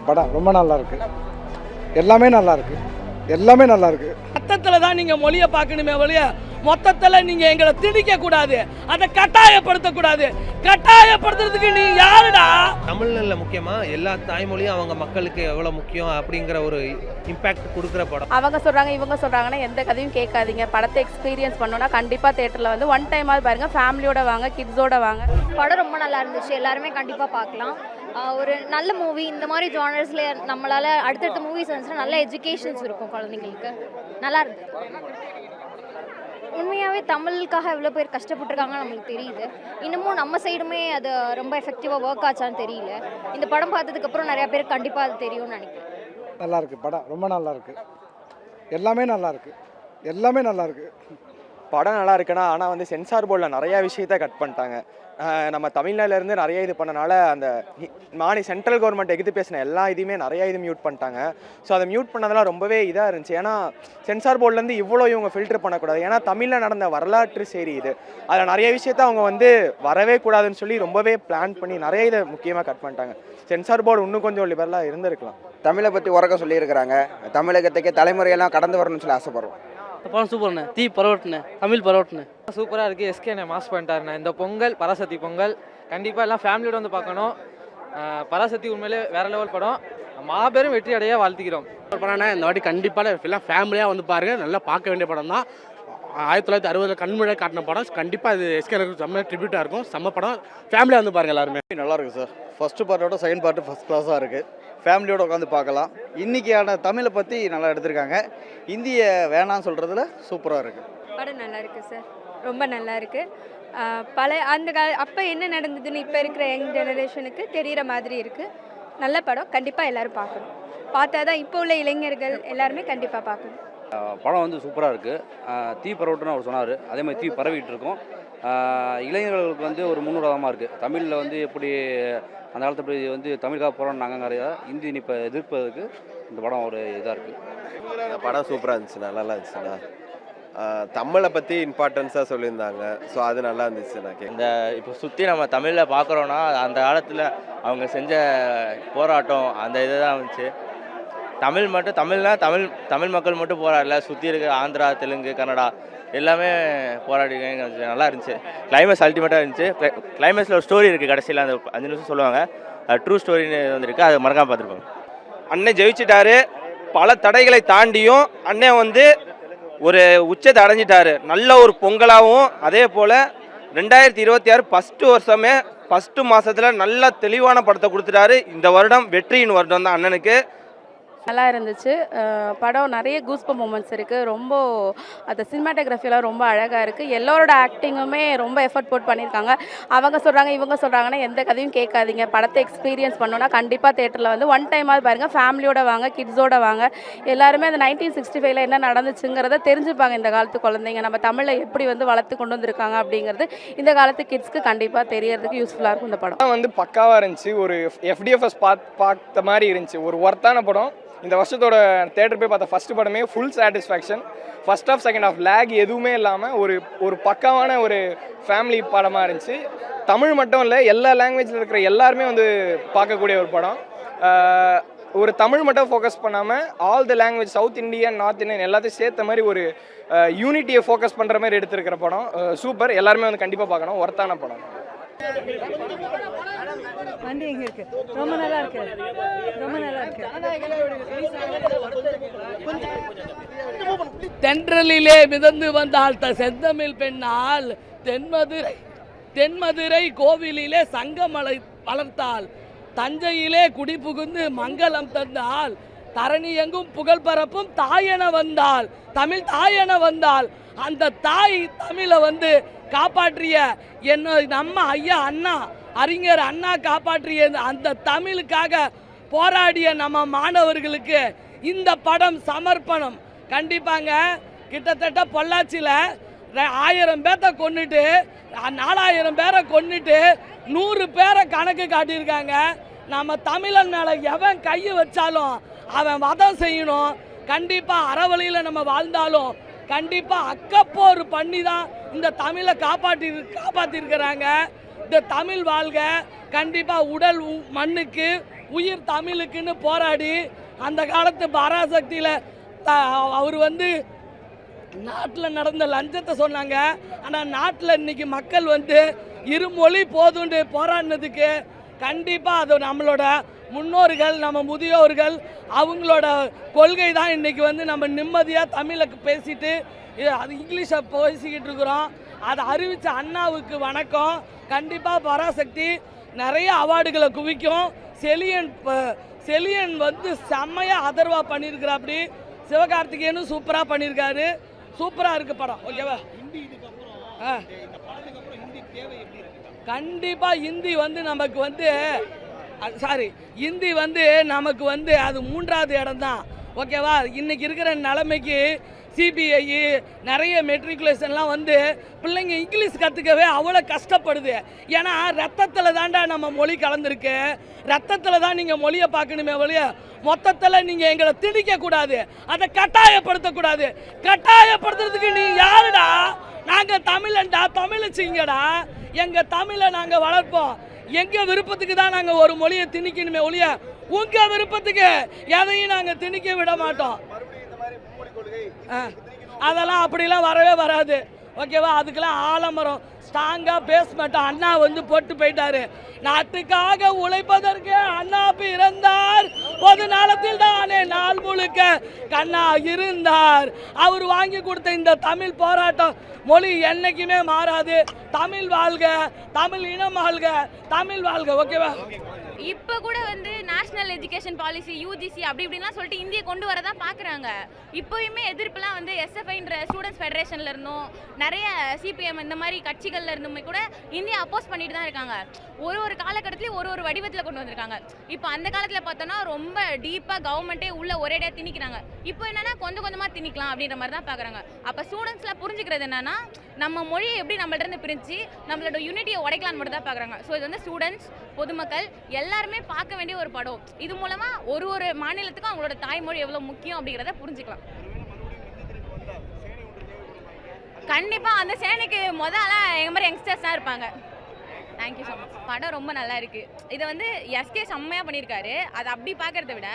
படம் ரொம்ப நல்லா இருக்கு. எல்லாமே நல்லா இருக்கு. எல்லாமே நல்லா இருக்கு. மொத்தத்தில் தான் நீங்கள் மொழியை பார்க்கணுமே வழிய மொத்தத்தில் நீங்கள் எங்களை திணிக்க கூடாது, அதை கட்டாயப்படுத்தக்கூடாது. கட்டாயப்படுத்துறதுக்கு நீ யாருடா? தமிழ்ல முக்கியமா எல்லா தாய்மொழியும் அவங்க மக்களுக்கு எவ்வளோ முக்கியம் அப்படிங்கிற ஒரு இம்பாக்ட் கொடுக்குற படம். அவங்க சொல்கிறாங்க இவங்க சொல்கிறாங்கன்னா எந்த கதையும் கேட்காதீங்க. படத்தை எக்ஸ்பீரியன்ஸ் பண்ணோன்னா கண்டிப்பாக தேட்டரில் வந்து ஒன் டைமாவது பாருங்கள். ஃபேமிலியோட வாங்க, கிட்ஸோட வாங்க. படம் ரொம்ப நல்லா இருந்துச்சு. எல்லாருமே கண்டிப்பாக பார்க்கலாம். ஒரு நல்ல மூவி. இந்த மாதிரி ஜானர்ஸில் நம்மளால் அடுத்தடுத்த மூவிஸ் வந்துச்சுன்னா நல்ல எஜுகேஷன்ஸ் இருக்கும் குழந்தைங்களுக்கு. நல்லா இருக்கு. உண்மையாகவே தமிழுக்காக எவ்வளோ பேர் கஷ்டப்பட்டுருக்காங்கன்னு நம்மளுக்கு தெரியுது. இன்னமும் நம்ம சைடுமே அது ரொம்ப எஃபெக்டிவாக ஒர்க் ஆச்சான்னு தெரியல. இந்த படம் பார்த்ததுக்கப்புறம் நிறையா பேருக்கு கண்டிப்பாக அது தெரியும்னு நினைக்கிறேன். நல்லா இருக்கு. படம் ரொம்ப நல்லா இருக்கு. எல்லாமே நல்லா இருக்கு. எல்லாமே நல்லா இருக்கு. படம் நல்லா இருக்குன்னா ஆனால் வந்து சென்சார் போர்டில் நிறையா விஷயத்த கட் பண்ணிட்டாங்க. நம்ம தமிழ்நாட்டிலேருந்து நிறைய இது பண்ணனால அந்த சென்ட்ரல் கவர்மெண்ட் எதிர்த்து பேசின எல்லா இதுவுமே நிறையா இது மியூட் பண்ணிட்டாங்க. ஸோ அதை மியூட் பண்ணதெல்லாம் ரொம்பவே இதாக இருந்துச்சு. ஏன்னா சென்சார் போர்ட்லேருந்து இவ்வளோ இவங்க ஃபில்டர் பண்ணக்கூடாது. ஏன்னா தமிழில் நடந்த வரலாற்று சரி இது, அதில் நிறைய விஷயத்த அவங்க வந்து வரவே கூடாதுன்னு சொல்லி ரொம்பவே பிளான் பண்ணி நிறைய இதை முக்கியமாக கட் பண்ணிட்டாங்க. சென்சார் போர்டு இன்னும் கொஞ்சம் லிபரலாக இருந்திருக்கலாம். தமிழை பற்றி உறக்க சொல்லியிருக்கிறாங்க. தமிழகத்துக்கே தலைமுறையெல்லாம் கடந்து வரணும்னு சொல்லி ஆசைப்படுறோம். படம் சூப்பர்ண்ணே. தீ பரவட்டுண்ணே, தமிழ் பரவட்டுண்ணே. சூப்பராக இருக்குது. எஸ்கே மாஸ் பண்ணிட்டாருண்ணே. இந்த பொங்கல் பராசக்தி பொங்கல் கண்டிப்பாக எல்லாம் ஃபேமிலியோட வந்து பார்க்கணும். பராசக்தி உண்மையிலே வேறு லெவல் படம். மாபெரும் வெற்றி அடைய வாழ்த்துக்கிறோம். படம்னா இந்த வாட்டி கண்டிப்பாக எல்லாம் ஃபேமிலியாக வந்து பாருங்கள். நல்லா பார்க்க வேண்டிய படம் தான். 1960 கண்முறை காட்டின படம். கண்டிப்பாக இது எஸ்கே செம்ம ட்ரிபியூட்டாக இருக்கும். செம்ம படம். ஃபேமிலியாக வந்து பாருங்கள் எல்லாருமே. நல்லா இருக்குது சார். ஃபஸ்ட்டு பார்ட்டோட செகண்ட் பார்ட்டு ஃபஸ்ட் கிளாஸாக இருக்குது. ஃபேமிலியோடு உட்காந்து பார்க்கலாம். இன்றைக்கியான தமிழை பற்றி நல்லா எடுத்திருக்காங்க. இந்திய வேணான்னு சொல்கிறதுல சூப்பராக இருக்குது. படம் நல்லா இருக்குது சார். ரொம்ப நல்லா இருக்குது. அந்த அப்போ என்ன நடந்ததுன்னு இப்போ இருக்கிற யங் ஜெனரேஷனுக்கு தெரிகிற மாதிரி இருக்குது. நல்ல படம். கண்டிப்பாக எல்லோரும் பார்க்கணும். பார்த்தா தான் இப்போ உள்ள இளைஞர்கள் எல்லாருமே கண்டிப்பாக பார்க்கணும். படம் வந்து சூப்பராக இருக்குது. தீ பரவட்டுன்னு அவர் சொன்னார். அதே மாதிரி தீ பரவிட்டு இருக்கோம். இளைஞர்களுக்கு வந்து ஒரு முன்னுதாரணமாக இருக்குது. தமிழில் வந்து எப்படி அந்த காலத்தை எப்படி வந்து தமிழுக்காக போராடினாங்கிறத இந்தி இப்போ எதிர்ப்பதற்கு இந்த படம் ஒரு இதாக இருக்குது. படம் சூப்பராக இருந்துச்சுண்ணா. நல்லா இருந்துச்சுண்ணா. தமிழை பற்றி இம்பார்ட்டன்ஸாக சொல்லியிருந்தாங்க. ஸோ அது நல்லா இருந்துச்சுண்ணா. இந்த இப்போ சுற்றி நம்ம தமிழில் பார்க்குறோன்னா அந்த காலத்தில் அவங்க செஞ்ச போராட்டம் அந்த இதை தான் இருந்துச்சு. தமிழ் மட்டும் தமிழ்னா தமிழ் மக்கள் மட்டும் போராடல, சுற்றி இருக்க ஆந்திரா, தெலுங்கு, கன்னடா எல்லாமே போராடிருக்காங்க. நல்லா இருந்துச்சு. கிளைமேக்ஸ் அல்டிமேட்டாக இருந்துச்சு. கிளைமேக்ஸில் ஒரு ஸ்டோரி இருக்குது. கடைசியில் அந்த 5 நிமிஷம் சொல்லுவாங்க. ட்ரூ ஸ்டோரின்னு வந்துருக்கு. அதை மறக்காமல் பார்த்துருப்பாங்க. அண்ணன் ஜெயிச்சிட்டாரு. பல தடைகளை தாண்டியும் அண்ணன் வந்து ஒரு உச்சத்தை அடைஞ்சிட்டாரு. நல்ல ஒரு பொங்கலாகவும் அதே போல் 2026 ஃபஸ்ட்டு வருஷமே ஃபஸ்ட்டு மாதத்தில் நல்ல தெளிவான படத்தை கொடுத்துட்டாரு. இந்த வருடம் வெற்றியின் வருடம் தான் அண்ணனுக்கு. நல்லா இருந்துச்சு. படம் நிறைய கூஸ்பம் மூமெண்ட்ஸ் இருக்குது. ரொம்ப அந்த சினிமாட்டோகிராஃபியெலாம் ரொம்ப அழகாக இருக்குது. எல்லோரோட ஆக்டிங்குமே ரொம்ப எஃபர்ட் போட்டு பண்ணியிருக்காங்க. அவங்க சொல்கிறாங்க இவங்க சொல்கிறாங்கன்னா எந்த கதையும் கேட்காதீங்க. படத்தை எக்ஸ்பீரியன்ஸ் பண்ணோன்னா கண்டிப்பாக தேட்டரில் வந்து ஒன் டைமாவது பாருங்கள். ஃபேமிலியோட வாங்க, கிட்ஸோட வாங்க. எல்லாருமே அந்த 1965 என்ன நடந்துச்சுங்கிறத தெரிஞ்சுப்பாங்க. இந்த காலத்து குழந்தைங்க நம்ம தமிழை எப்படி வந்து வளர்த்து கொண்டு வந்திருக்காங்க அப்படிங்கிறது இந்த காலத்து கிட்ஸ்க்கு கண்டிப்பாக தெரியறதுக்கு யூஸ்ஃபுல்லாக இருக்கும். இந்த படம் வந்து பக்காவாக இருந்துச்சு. ஒரு FDFS பார்த்த மாதிரி இருந்துச்சு. ஒரு ஒர்த்தான படம். இந்த வருஷத்தோட தேட்டர் போய் பார்த்த ஃபஸ்ட்டு படமே full satisfaction. First half second half lag எதுவுமே இல்லாமல் ஒரு பக்காவான ஒரு ஃபேமிலி படமாக இருந்துச்சு. தமிழ் மட்டும் இல்லை, எல்லா லாங்குவேஜில் இருக்கிற எல்லாருமே வந்து பார்க்கக்கூடிய ஒரு படம். ஒரு தமிழ் மட்டும் ஃபோக்கஸ் பண்ணாமல் all the language, south Indian, north Indian எல்லாத்தையும் சேர்த்த மாதிரி ஒரு யூனிட்டியை ஃபோக்கஸ் பண்ணுற மாதிரி எடுத்திருக்கிற படம். சூப்பர். எல்லாருமே வந்து கண்டிப்பாக பார்க்கணும். ஒர்த்தான படம். வண்டி எங்கே இருக்கு? ரொம்ப நல்லா இருக்கு. ரொம்ப நல்லா இருக்கு. தென்றலிலே மிதந்து வந்தால் செந்தமிழ் பெண்ணால் தென்மதுரை கோவிலிலே சங்கமலை வளர்த்தால் தஞ்சையிலே குடிபுகுந்து மங்களம் தந்தால் தரணி எங்கும் புகழ் பரப்பும் தாயென வந்தால் தமிழ் தாயென வந்தால் அந்த தாய் தமிழை வந்து காப்பாற்றிய நம்ம ஐயா அண்ணா, அறிஞர் அண்ணா காப்பாற்றிய அந்த தமிழுக்காக போராடிய நம்ம மாணவர்களுக்கு இந்த படம் சமர்ப்பணம். கண்டிப்பாங்க. கிட்டத்தட்ட பொள்ளாச்சியில் 1000 பேர்த்த கொன்னுட்டு 4000 பேரை கொன்னுட்டு 100 பேரை கணக்கு காட்டியிருக்காங்க. நம்ம தமிழன் மேலே எவன் கை வச்சாலும் அவன் வதம் செய்யணும். கண்டிப்பாக அறவழியில் நம்ம வாழ்ந்தாலும் கண்டிப்பாக அக்கப்போர் பண்ணி தான் இந்த தமிழை காப்பாற்றிருக்கிறாங்க. இந்த தமிழ் வாழ்க. கண்டிப்பாக உடல் மண்ணுக்கு உயிர் தமிழுக்குன்னு போராடி அந்த காலத்து பராசக்தியில் அவர் வந்து நாட்டில் நடந்த லஞ்சத்தை சொன்னாங்க. ஆனால் நாட்டில் இன்னைக்கு மக்கள் வந்து இருமொழி போதுண்டு போராடினதுக்கு கண்டிப்பாக அது நம்மளோட முன்னோர்கள், நம்ம முதியோர்கள், அவங்களோட கொள்கை தான் இன்றைக்கி வந்து நம்ம நிம்மதியாக தமிழை பேசிட்டு அது இங்கிலீஷை பேசிக்கிட்டு இருக்கிறோம். அதை அறிவித்த அண்ணாவுக்கு வணக்கம். கண்டிப்பாக பராசக்தி நிறைய அவார்டுகளை குவிக்கும். செலியன் வந்து செம்மையாக ஆதரவாக பண்ணியிருக்கிறா. அப்படி சிவகார்த்திகேயனும் சூப்பராக பண்ணியிருக்காரு. சூப்பராக இருக்குது படம். ஓகேவா? கண்டிப்பாக ஹிந்தி வந்து நமக்கு வந்து ஹிந்தி வந்து நமக்கு வந்து அது 3வது இடம் தான். ஓகேவா? இன்றைக்கி இருக்கிற நிலைமைக்கு சிபிஐ நிறைய மெட்ரிகுலேஷன்லாம் வந்து பிள்ளைங்க இங்கிலீஷ் கற்றுக்கவே அவ்வளோ கஷ்டப்படுது. ஏன்னா ரத்தத்தில் தாண்டா நம்ம மொழி கலந்துருக்கு. ரத்தத்தில் தான் நீங்கள் மொழியை பார்க்கணுமே ஒழிய மொத்தத்தில் நீங்கள் எங்களை திணிக்கக்கூடாது, அதை கட்டாயப்படுத்தக்கூடாது. கட்டாயப்படுத்துறதுக்கு நீ யாருடா? நாங்கள் தமிழன்டா, தமிழச்சிங்கடா. எங்கள் தமிழை நாங்கள் வளர்ப்போம். எங்கள் விருப்பத்துக்கு தான் நாங்கள் ஒரு மொழியை திணிக்கணுமே ஒழிய உங்கள் விருப்பத்துக்கு எதையும் நாங்கள் திணிக்க விட மாட்டோம். அதெல்லாம் அப்படிலாம் வரவே வராது. ஓகேவா? அதுக்கெல்லாம் ஆலமரம் ஸ்ட்ராங்காக பேஸ்மெண்ட் அண்ணா வந்து போட்டு போயிட்டாரு. நாட்டுக்காக உழைப்பதற்கு அண்ணா பிறந்தார், பொது நலத்தில் தானே நாள் முழுக்க கண்ணா இருந்தார். அவர் வாங்கி கொடுத்த இந்த தமிழ் போராட்டம் மொழி என்னைக்குமே மாறாது. தமிழ் வாழ்க, தமிழ் இனம் வாழ்க, தமிழ் வாழ்க. ஓகேவா? இப்போ கூட வந்து நேஷனல் எஜுகேஷன் பாலிசி யூஜிசி அப்படி இப்படின்லாம் சொல்லிட்டு இந்தியை கொண்டு வர தான் பார்க்குறாங்க. இப்போயுமே எதிர்ப்புலாம் வந்து எஸ்எஃப்ஐன்ற ஸ்டூடெண்ட்ஸ் ஃபெடரேஷனில் இருந்தும் நிறைய சிபிஎம் இந்த மாதிரி கட்சிகளில் இருந்துமே கூட இந்தியா அப்போஸ் பண்ணிட்டு தான் இருக்காங்க. ஒரு காலகட்டத்திலையும் ஒரு வடிவத்தில் கொண்டு வந்திருக்காங்க. இப்போ அந்த காலத்தில் பார்த்தோன்னா ரொம்ப டீப்பாக கவர்மெண்ட்டே உள்ள ஒரேடியாக திணிக்கிறாங்க. இப்போ என்னென்னா கொஞ்சம் கொஞ்சமாக திணிக்கலாம் அப்படின்ற மாதிரி தான் பார்க்குறாங்க. அப்போ ஸ்டூடெண்ட்ஸ்லாம் புரிஞ்சுக்கிறது என்னென்னா நம்ம மொழியை எப்படி நம்மள்ட்ட பிரிஞ்சு நம்மளோட யூனிட்டியை உடைக்கலான்னு மட்டும் தான் பார்க்குறாங்க. ஸோ இது வந்து ஸ்டூடெண்ட்ஸ், பொதுமக்கள் எல்லாருமே பார்க்க வேண்டிய ஒரு படம். இது மூலமாக ஒரு மாநிலத்துக்கும் அவங்களோட தாய்மொழி எவ்வளோ முக்கியம் அப்படிங்கிறத புரிஞ்சுக்கலாம். கண்டிப்பாக அந்த சேனைக்கு முதலாம் எங்கள் மாதிரி யங்ஸ்டர்ஸ் தான் இருப்பாங்க. Thank you so much. படம் ரொம்ப நல்லா இருக்குது. இதை வந்து எஸ்கே செம்மையாக பண்ணியிருக்காரு. அதை அப்படி பார்க்குறத விட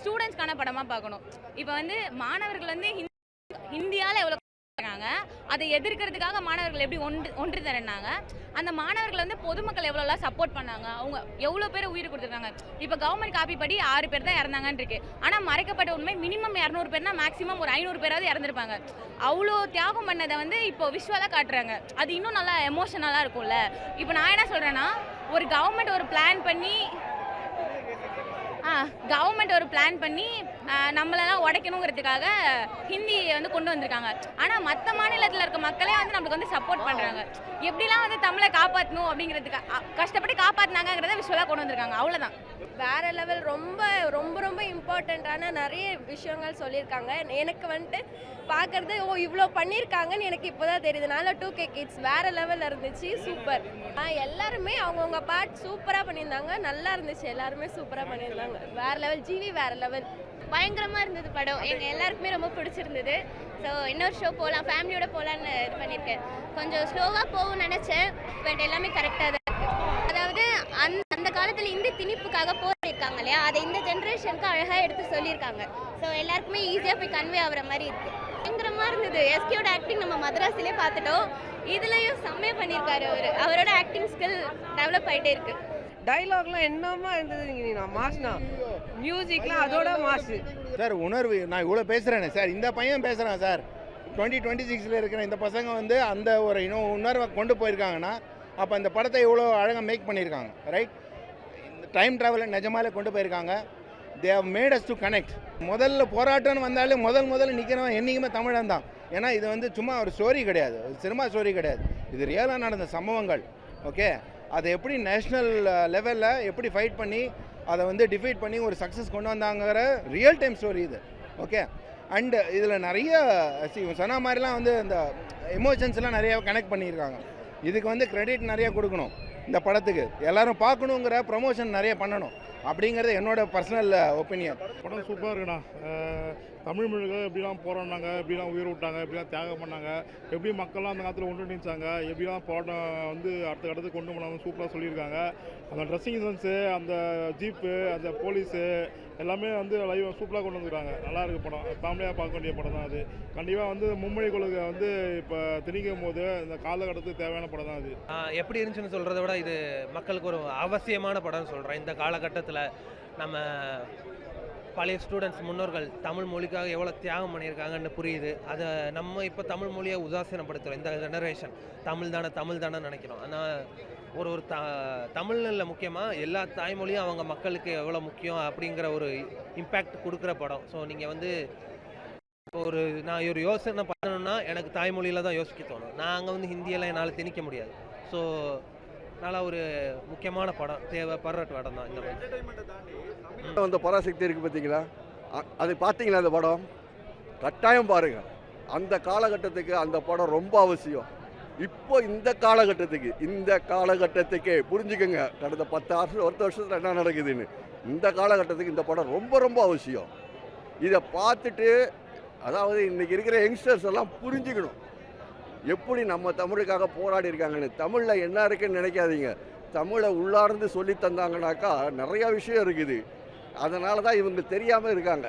ஸ்டூடெண்ட்ஸ்க்கான படமாக பார்க்கணும். இப்போ வந்து மாணவர்கள் வந்து ஹிந்தியால் எவ்வளோ அதை எதிர்க்கிறதுக்காக மாணவர்கள் எப்படி ஒன்று திரண்டாங்க, அந்த மாணவர்கள் வந்து பொதுமக்கள் எவ்வளோலாம் சப்போர்ட் பண்ணாங்க, அவங்க எவ்வளோ பேர் உயிர் கொடுத்துருக்காங்க. இப்போ கவர்மெண்ட் காப்பி படி 6 பேர் தான் இறந்தாங்கன்னு இருக்கு. ஆனால் மறைக்கப்பட்ட உண்மை மினிமம் 200 பேர்னா மேக்ஸிமம் ஒரு 500 பேராவது இறந்துருப்பாங்க. அவ்வளோ தியாகம் பண்ணதை வந்து இப்போ விஷுவலாக காட்டுறாங்க. அது இன்னும் நல்லா எமோஷனலாக இருக்கும்ல. இப்போ நான் என்ன சொல்கிறேன்னா, ஒரு கவர்மெண்ட் ஒரு பிளான் பண்ணி நம்மளெல்லாம் உடைக்கணுங்கிறதுக்காக ஹிந்தியை வந்து கொண்டு வந்திருக்காங்க. ஆனால் மற்ற மாநிலத்தில் இருக்க மக்களே வந்து நம்மளுக்கு வந்து சப்போர்ட் பண்ணுறாங்க. எப்படிலாம் வந்து தமிழை காப்பாற்றணும் அப்படிங்கிறதுக்கு கஷ்டப்பட்டு காப்பாற்றினாங்கிறத விஷுவலாக கொண்டு வந்திருக்காங்க. அவ்வளோதான். வேற லெவல். ரொம்ப ரொம்ப ரொம்ப இம்பார்ட்டண்ட்டான நிறைய விஷயங்கள் சொல்லியிருக்காங்க. எனக்கு வந்துட்டு பார்க்குறது இவ்வளோ பண்ணியிருக்காங்கன்னு எனக்கு இப்போ தான் தெரியுதுனால 2K கிட்ஸ் வேறு லெவலில் இருந்துச்சு. சூப்பர். எல்லாருமே அவங்கவுங்க பார்ட் சூப்பராக பண்ணியிருந்தாங்க. நல்லா இருந்துச்சு. எல்லாருமே சூப்பராக பண்ணியிருந்தாங்க. வேறு லெவல். ஜிவி வேறு லெவல். பயங்கரமாக இருந்தது படம். எங்கள் எல்லாருக்குமே ரொம்ப பிடிச்சிருந்தது. ஸோ இன்னொரு ஷோ போகலாம், ஃபேமிலியோட போகலான்னு இது பண்ணியிருக்கேன். கொஞ்சம் ஸ்லோவாக போகும்னு நினச்சேன், பட் எல்லாமே கரெக்டாக தான் இருக்குது. அதாவது அந்த காலத்தில் இந்தி திணிப்புக்காக போயிருக்காங்க இல்லையா, அதை இந்த ஜென்ரேஷனுக்கு அழகாக எடுத்து சொல்லியிருக்காங்க. ஸோ எல்லாருக்குமே ஈஸியாக போய் கன்வே ஆகிற மாதிரி இருக்குது. பயங்கரமாக இருந்தது. எஸ்கேயோட ஆக்டிங் நம்ம மദ്രാസിலே பார்த்துட்டோம். இதுலேயும் செம்மையாக பண்ணியிருக்காரு. அவரோட ஆக்டிங் ஸ்கில் டெவலப் ஆகிட்டே இருக்குது. டைலாக்லாம் என்னமா இருந்தது, மாஸ்னா மியூசிக்லாம் அதோட மாசு சார். உணர்வு. நான் இவ்வளோ பேசுகிறேனே சார், இந்த பையன் பேசுகிறான் சார். 2026 இருக்கிற இந்த பசங்க வந்து அந்த ஒரு உணர்வை கொண்டு போயிருக்காங்கன்னா அப்போ இந்த படத்தை இவ்வளோ அழகாக மேக் பண்ணியிருக்காங்க. ரைட்? இந்த டைம் ட்ராவலை நிஜமாலே கொண்டு போயிருக்காங்க. They have made us to connect. முதல்ல போராட்டம்னு வந்தாலே முதல்ல நிற்கிறவன் என்றைக்குமே தமிழன் தான். ஏன்னா இது வந்து சும்மா ஒரு ஸ்டோரி கிடையாது, சினிமா ஸ்டோரி கிடையாது. இது ரியலாக நடந்த சம்பவங்கள். ஓகே, அதை எப்படி நேஷ்னல் லெவலில் எப்படி ஃபைட் பண்ணி அதை வந்து டிஃபீட் பண்ணி ஒரு சக்ஸஸ் கொண்டு வந்தாங்கிற ரியல் டைம் ஸ்டோரி இது. ஓகே, அண்டு இதில் நிறைய சொன்ன மாதிரிலாம் வந்து இந்த எமோஷன்ஸ்லாம் நிறைய கனெக்ட் பண்ணியிருக்காங்க. இதுக்கு வந்து கிரெடிட் நிறைய கொடுக்கணும் இந்த படத்துக்கு. எல்லோரும் பார்க்கணுங்கிற ப்ரொமோஷன் நிறைய பண்ணணும். அப்படிங்கிறது என்னோட பர்சனல் ஒப்பீனியன். படம் சூப்பராக இருக்குண்ணா. தமிழ் மொழிக்காக எப்படிலாம் போராடினாங்க, எப்படிலாம் உயிர் விட்டாங்க, எப்படிலாம் தியாகம் பண்ணாங்க, எப்படி மக்கள்லாம் அந்த காலத்தில் ஒன்றிணைச்சாங்க, எப்படிலாம் போராட்டம் வந்து அடுத்த கட்டத்துக்கு கொண்டு போனாங்க சூப்பராக சொல்லியிருக்காங்க. அந்த ட்ரெஸ்ஸிங் சென்ஸு, அந்த ஜீப்பு, அந்த போலீஸு எல்லாமே வந்து லைவ் சூப்பராக கொண்டு வந்துருக்காங்க. நல்லா இருக்குது படம். ஃபேமிலியாக பார்க்க வேண்டிய படம் தான் அது. கண்டிப்பாக வந்து மும்மொழி கொள்கை வந்து இப்போ திணிக்கும் போது இந்த காலகட்டத்துக்கு தேவையான படம் தான் அது. எப்படி இருந்துச்சுன்னு சொல்கிறத விட இது மக்களுக்கு ஒரு அவசியமான படம்னு சொல்கிறேன். இந்த காலகட்டத்தில் நம்ம பழைய ஸ்டூடெண்ட்ஸ் முன்னோர்கள் தமிழ் மொழிக்காக எவ்வளோ தியாகம் பண்ணியிருக்காங்கன்னு புரியுது. அதை நம்ம இப்போ தமிழ் மொழியை உதாசீனப்படுத்துகிறோம். இந்த ஜெனரேஷன் தமிழ் தானே நினைக்கிறோம். ஆனால் ஒரு தமிழ்ல இல்லை, முக்கியமாக எல்லா தாய்மொழியும் அவங்க மக்களுக்கு எவ்வளோ முக்கியம் அப்படிங்கிற ஒரு இம்பேக்ட் கொடுக்குற படம். ஸோ நீங்கள் வந்து நான் ஒரு யோசனை பண்ணணும்னா எனக்கு தாய்மொழியில் தான் யோசிக்க தோணும். நாங்கள் வந்து ஹிந்தியெல்லாம் என்னால் திணிக்க முடியாது. ஸோ நல்லா ஒரு முக்கியமான படம், தேவைப்படுற படம் தான் இந்த மாதிரி. அந்த பராசக்தி இருக்குது பார்த்தீங்களா, அது பார்த்தீங்களா? அந்த படம் கட்டாயம் பாருங்கள். அந்த காலகட்டத்துக்கு அந்த படம் ரொம்ப அவசியம். இப்போ இந்த காலகட்டத்துக்கு புரிஞ்சுக்கோங்க, கடந்த 10 வருஷத்தில் என்ன நடக்குதுன்னு. இந்த காலகட்டத்துக்கு இந்த படம் ரொம்ப ரொம்ப அவசியம். இதை பார்த்துட்டு அதாவது இன்றைக்கி இருக்கிற யங்ஸ்டர்ஸ் எல்லாம் புரிஞ்சுக்கணும் எப்படி நம்ம தமிழுக்காக போராடி இருக்காங்கன்னு. தமிழில் என்ன இருக்குன்னு நினைக்காதீங்க. தமிழை உள்ளார்ந்து சொல்லி தந்தாங்கனாக்கா நிறையா விஷயம் இருக்குது. அதனால தான் இவங்க தெரியாமல் இருக்காங்க.